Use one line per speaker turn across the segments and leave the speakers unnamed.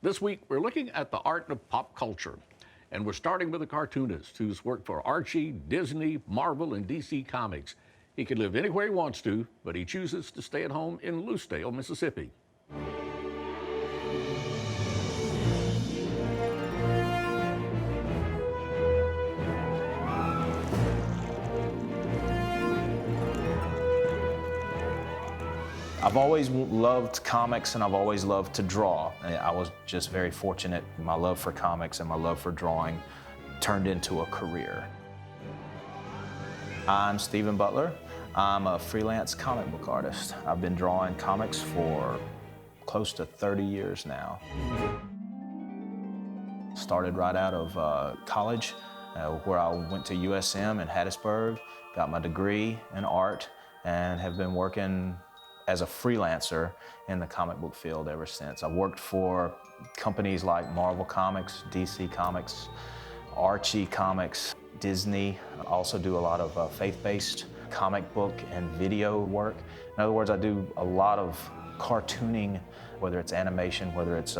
This week, we're looking at the art of pop culture. And we're starting with a cartoonist who's worked for Archie, Disney, Marvel, and DC Comics. He can live anywhere he wants to, but he chooses to stay at home in Lucedale, Mississippi.
I've always loved comics and I've always loved to draw. I was just very fortunate. My love for comics and my love for drawing turned into a career. I'm Steven Butler. I'm a freelance comic book artist. I've been drawing comics for close to 30 years now. Started right out of college where I went to USM in Hattiesburg, got my degree in art, and have been working as a freelancer in the comic book field ever since. I've worked for companies like Marvel Comics, DC Comics, Archie Comics, Disney. I also do a lot of faith-based comic book and video work. In other words, I do a lot of cartooning, whether it's animation, whether it's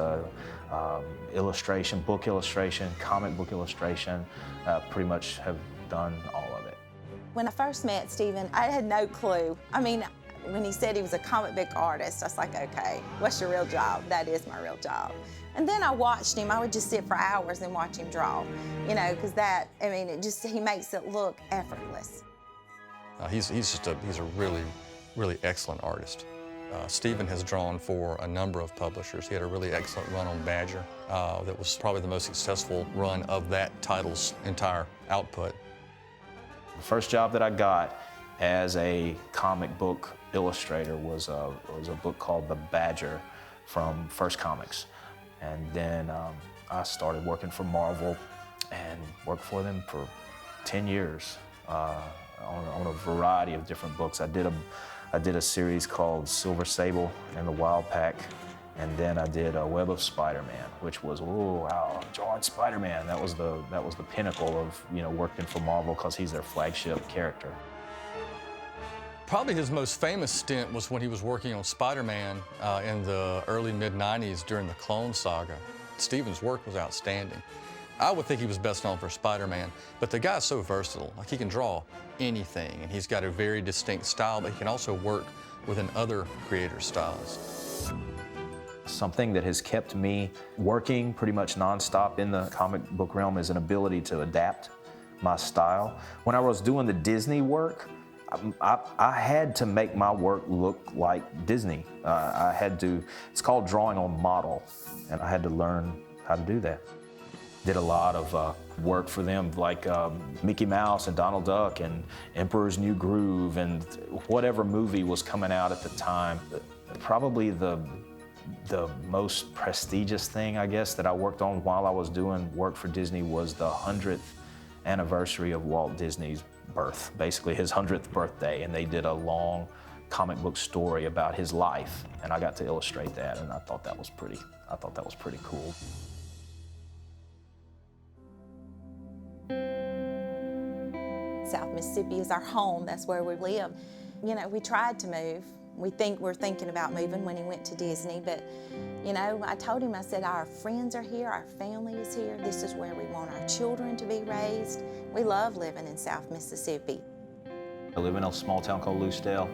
illustration, book illustration, comic book illustration. Pretty much have done all of it.
When I first met Steven, I had no clue. I mean, when he said he was a comic book artist, I was like, okay, what's your real job? That is my real job. And then I watched him. I would just sit for hours and watch him draw, you know, because he makes it look effortless.
He's a really excellent artist. Steven has drawn for a number of publishers. He had a really excellent run on Badger. That was probably the most successful run of that title's entire output.
The first job that I got as a comic book illustrator was a book called The Badger from First Comics. And then I started working for Marvel and worked for them for 10 years on a variety of different books. I did a series called Sable and the Wild Pack, and then I did a Web of Spider-Man, which was, oh wow, drawing Spider-Man. That was the pinnacle of, you know, working for Marvel because he's their flagship character.
Probably his most famous stint was when he was working on Spider-Man in the early mid-90s during the Clone Saga. Steven's work was outstanding. I would think he was best known for Spider-Man, but the guy's so versatile. Like, he can draw anything, and he's got a very distinct style, but he can also work within other creators' styles.
Something that has kept me working pretty much nonstop in the comic book realm is an ability to adapt my style. When I was doing the Disney work, I had to make my work look like Disney. It's called drawing on model, and I had to learn how to do that. Did a lot of work for them, like Mickey Mouse and Donald Duck and Emperor's New Groove and whatever movie was coming out at the time. Probably the most prestigious thing, I guess, that I worked on while I was doing work for Disney was the 100th anniversary of Walt Disney's birth, basically his 100th birthday, and they did a long comic book story about his life, and I got to illustrate that, and I thought that was pretty cool.
South Mississippi is our home. That's where we live. You know, we tried to move. We're thinking about moving when he went to Disney, but you know, I told him, I said, our friends are here, our family is here. This is where we want our children to be raised. We love living in South Mississippi.
I live in a small town called Lucedale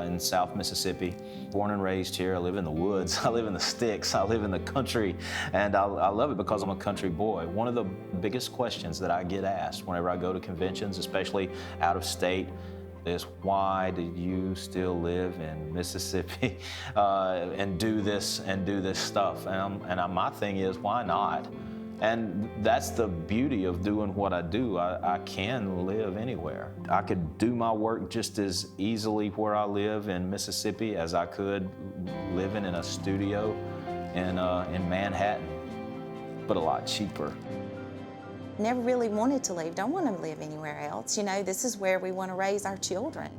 in South Mississippi. Born and raised here. I live in the woods. I live in the sticks. I live in the country, and I love it because I'm a country boy. One of the biggest questions that I get asked whenever I go to conventions, especially out of state, is why do you still live in Mississippi and do this stuff? And my thing is, why not? And that's the beauty of doing what I do. I can live anywhere. I could do my work just as easily where I live in Mississippi as I could living in a studio in Manhattan, but a lot cheaper.
Never really wanted to leave, don't want to live anywhere else. You know, this is where we want to raise our children.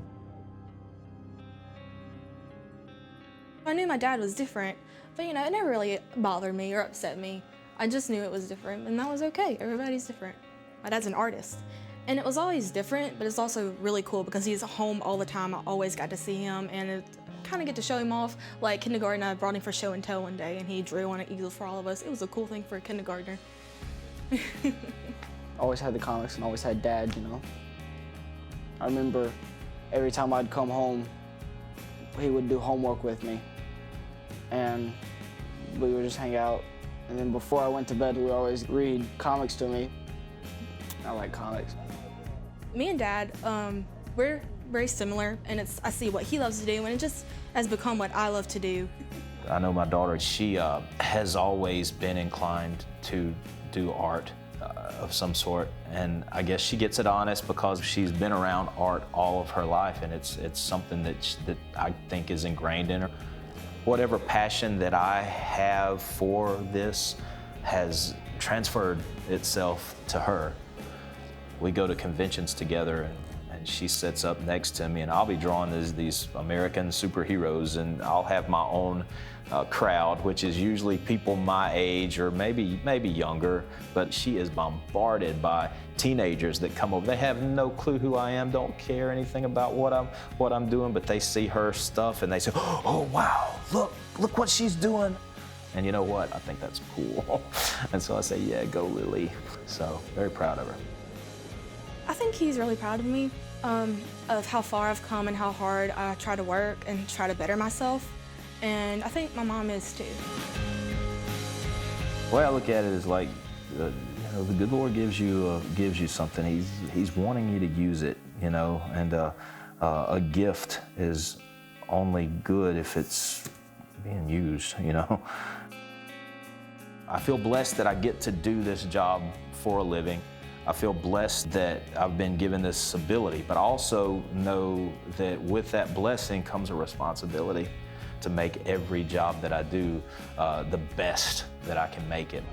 I knew my dad was different, but you know, it never really bothered me or upset me. I just knew it was different, and that was okay. Everybody's different. My dad's an artist, and it was always different, but it's also really cool because he's home all the time. I always got to see him, and kind of get to show him off. Like kindergarten, I brought him for show and tell one day, and he drew on an eagle for all of us. It was a cool thing for a kindergartner.
Always had the comics and always had Dad, you know. I remember every time I'd come home, he would do homework with me, and we would just hang out. And then before I went to bed, we would always read comics to me. I like comics.
Me and Dad, we're very similar, and I see what he loves to do, and it just has become what I love to do.
I know my daughter, she has always been inclined to do art of some sort, and I guess she gets it honest because she's been around art all of her life, and it's something that I think is ingrained in her. Whatever passion that I have for this has transferred itself to her. We go to conventions together, and she sits up next to me, and I'll be drawing these American superheroes, and I'll have my own crowd, which is usually people my age or maybe younger, but she is bombarded by teenagers that come over. They have no clue who I am, don't care anything about what I'm doing, but they see her stuff and they say, "Oh wow, look what she's doing." And you know what? I think that's cool. And so I say, "Yeah, go Lily." So very proud of her.
I think he's really proud of me, of how far I've come and how hard I try to work and try to better myself. And I think my mom is too.
The way I look at it is like, the good Lord gives you something. He's wanting you to use it, and a gift is only good if it's being used, I feel blessed that I get to do this job for a living. I feel blessed that I've been given this ability, but I also know that with that blessing comes a responsibility to make every job that I do the best that I can make it.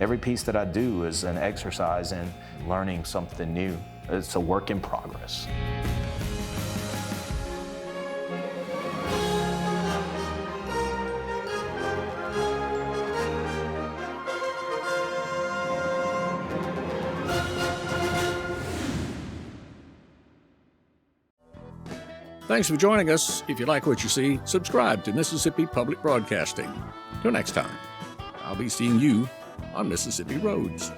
Every piece that I do is an exercise in learning something new. It's a work in progress.
Thanks for joining us. If you like what you see, subscribe to Mississippi Public Broadcasting. Till next time, I'll be seeing you on Mississippi Roads.